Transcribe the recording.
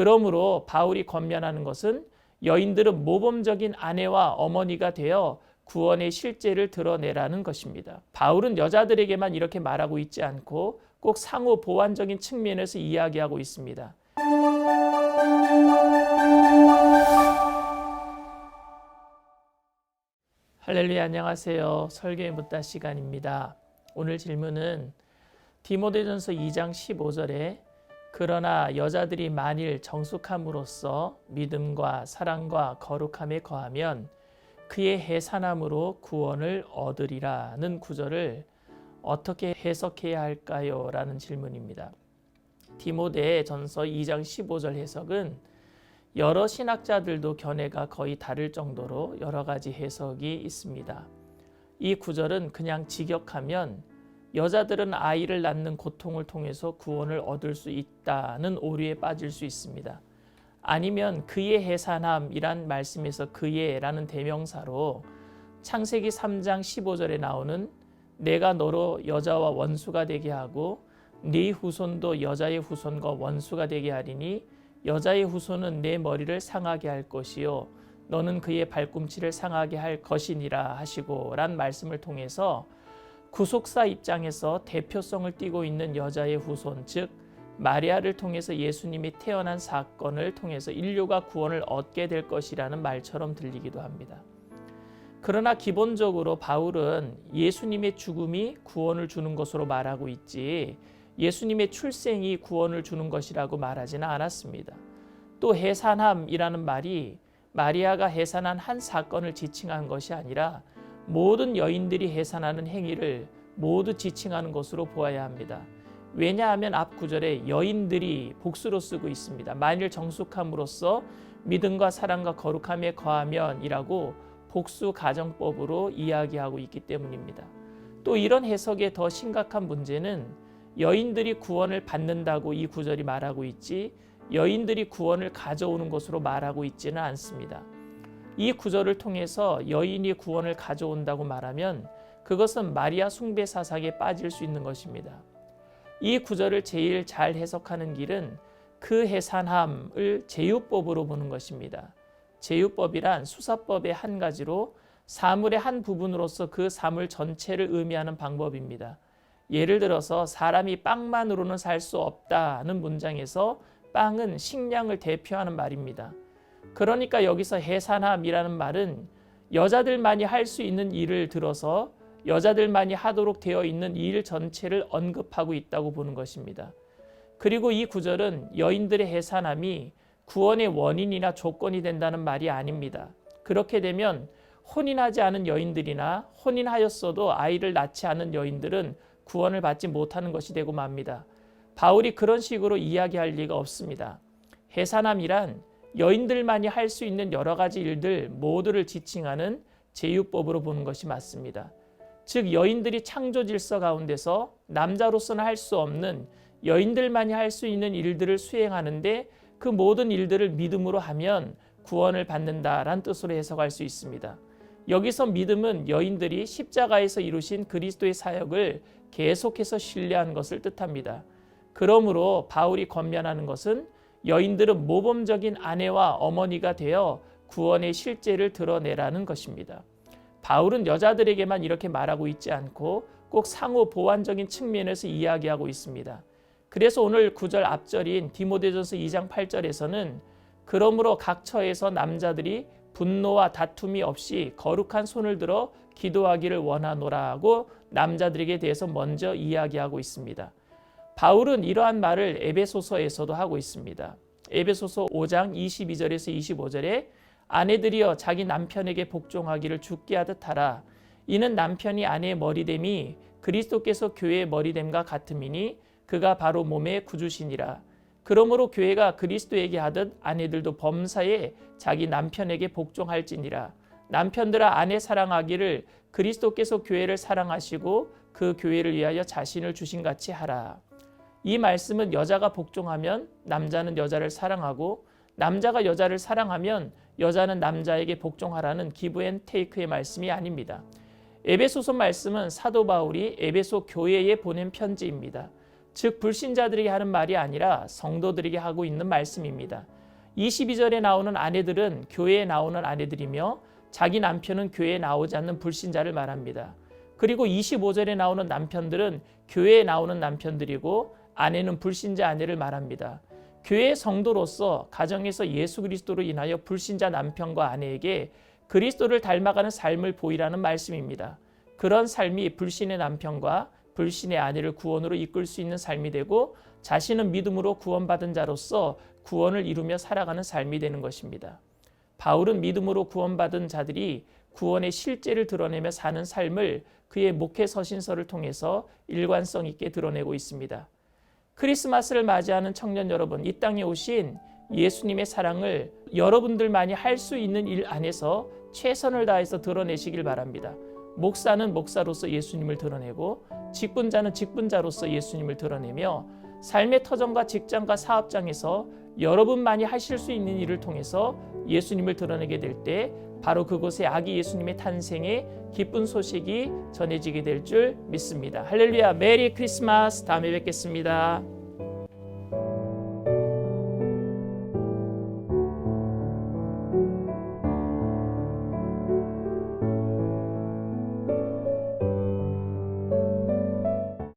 그러므로 바울이 권면하는 것은 여인들은 모범적인 아내와 어머니가 되어 구원의 실제를 드러내라는 것입니다. 바울은 여자들에게만 이렇게 말하고 있지 않고 꼭 상호 보완적인 측면에서 이야기하고 있습니다. 할렐루야, 안녕하세요. 설교의 묻다 시간입니다. 오늘 질문은 디모데전서 2장 15절에 그러나 여자들이 만일 정숙함으로써 믿음과 사랑과 거룩함에 거하면 그의 해산함으로 구원을 얻으리라는 구절을 어떻게 해석해야 할까요? 라는 질문입니다. 디모데전서 2장 15절 해석은 여러 신학자들도 견해가 거의 다를 정도로 여러 가지 해석이 있습니다. 이 구절은 그냥 직역하면 여자들은 아이를 낳는 고통을 통해서 구원을 얻을 수 있다는 오류에 빠질 수 있습니다. 아니면 그의 해산함이란 말씀에서 그의라는 대명사로 창세기 3장 15절에 나오는 내가 너로 여자와 원수가 되게 하고 네 후손도 여자의 후손과 원수가 되게 하리니 여자의 후손은 내 머리를 상하게 할 것이요 너는 그의 발꿈치를 상하게 할 것이니라 하시고 란 말씀을 통해서 구속사 입장에서 대표성을 띠고 있는 여자의 후손, 즉 마리아를 통해서 예수님이 태어난 사건을 통해서 인류가 구원을 얻게 될 것이라는 말처럼 들리기도 합니다. 그러나 기본적으로 바울은 예수님의 죽음이 구원을 주는 것으로 말하고 있지 예수님의 출생이 구원을 주는 것이라고 말하지는 않았습니다. 또 해산함이라는 말이 마리아가 해산한 한 사건을 지칭한 것이 아니라 모든 여인들이 해산하는 행위를 모두 지칭하는 것으로 보아야 합니다. 왜냐하면 앞 구절에 여인들이 복수로 쓰고 있습니다. 만일 정숙함으로써 믿음과 사랑과 거룩함에 거하면 이라고 복수 가정법으로 이야기하고 있기 때문입니다. 또 이런 해석의 더 심각한 문제는 여인들이 구원을 받는다고 이 구절이 말하고 있지 여인들이 구원을 가져오는 것으로 말하고 있지는 않습니다. 이 구절을 통해서 여인이 구원을 가져온다고 말하면 그것은 마리아 숭배 사상에 빠질 수 있는 것입니다. 이 구절을 제일 잘 해석하는 길은 그 해산함을 제유법으로 보는 것입니다. 제유법이란 수사법의 한 가지로 사물의 한 부분으로서 그 사물 전체를 의미하는 방법입니다. 예를 들어서 사람이 빵만으로는 살 수 없다는 문장에서 빵은 식량을 대표하는 말입니다. 그러니까 여기서 해산함이라는 말은 여자들만이 할 수 있는 일을 들어서 여자들만이 하도록 되어 있는 일 전체를 언급하고 있다고 보는 것입니다. 그리고 이 구절은 여인들의 해산함이 구원의 원인이나 조건이 된다는 말이 아닙니다. 그렇게 되면 혼인하지 않은 여인들이나 혼인하였어도 아이를 낳지 않은 여인들은 구원을 받지 못하는 것이 되고 맙니다. 바울이 그런 식으로 이야기할 리가 없습니다. 해산함이란 여인들만이 할 수 있는 여러 가지 일들 모두를 지칭하는 제유법으로 보는 것이 맞습니다. 즉 여인들이 창조 질서 가운데서 남자로서는 할 수 없는 여인들만이 할 수 있는 일들을 수행하는데 그 모든 일들을 믿음으로 하면 구원을 받는다라는 뜻으로 해석할 수 있습니다. 여기서 믿음은 여인들이 십자가에서 이루신 그리스도의 사역을 계속해서 신뢰하는 것을 뜻합니다. 그러므로 바울이 권면하는 것은 여인들은 모범적인 아내와 어머니가 되어 구원의 실제를 드러내라는 것입니다. 바울은 여자들에게만 이렇게 말하고 있지 않고 꼭 상호 보완적인 측면에서 이야기하고 있습니다. 그래서 오늘 9절 앞절인 디모데전서 2장 8절에서는 그러므로 각 처에서 남자들이 분노와 다툼이 없이 거룩한 손을 들어 기도하기를 원하노라고 남자들에게 대해서 먼저 이야기하고 있습니다. 바울은 이러한 말을 에베소서에서도 하고 있습니다. 에베소서 5장 22절에서 25절에 아내들이여 자기 남편에게 복종하기를 주께 하듯 하라. 이는 남편이 아내의 머리됨이 그리스도께서 교회의 머리됨과 같음이니 그가 바로 몸의 구주시니라. 그러므로 교회가 그리스도에게 하듯 아내들도 범사에 자기 남편에게 복종할지니라. 남편들아 아내 사랑하기를 그리스도께서 교회를 사랑하시고 그 교회를 위하여 자신을 주신같이 하라. 이 말씀은 여자가 복종하면 남자는 여자를 사랑하고 남자가 여자를 사랑하면 여자는 남자에게 복종하라는 기브 앤 테이크의 말씀이 아닙니다. 에베소서 말씀은 사도 바울이 에베소 교회에 보낸 편지입니다. 즉 불신자들에게 하는 말이 아니라 성도들에게 하고 있는 말씀입니다. 22절에 나오는 아내들은 교회에 나오는 아내들이며 자기 남편은 교회에 나오지 않는 불신자를 말합니다. 그리고 25절에 나오는 남편들은 교회에 나오는 남편들이고 아내는 불신자 아내를 말합니다. 교회 성도로서 가정에서 예수 그리스도로 인하여 불신자 남편과 아내에게 그리스도를 닮아가는 삶을 보이라는 말씀입니다. 그런 삶이 불신의 남편과 불신의 아내를 구원으로 이끌 수 있는 삶이 되고 자신은 믿음으로 구원받은 자로서 구원을 이루며 살아가는 삶이 되는 것입니다. 바울은 믿음으로 구원받은 자들이 구원의 실제를 드러내며 사는 삶을 그의 목회 서신서를 통해서 일관성 있게 드러내고 있습니다. 크리스마스를 맞이하는 청년 여러분, 이 땅에 오신 예수님의 사랑을 여러분들만이 할 수 있는 일 안에서 최선을 다해서 드러내시길 바랍니다. 목사는 목사로서 예수님을 드러내고 직분자는 직분자로서 예수님을 드러내며 삶의 터전과 직장과 사업장에서 여러분만이 하실 수 있는 일을 통해서 예수님을 드러내게 될 때 바로 그곳에 아기 예수님의 탄생의 기쁜 소식이 전해지게 될 줄 믿습니다. 할렐루야, 메리 크리스마스. 다음에 뵙겠습니다.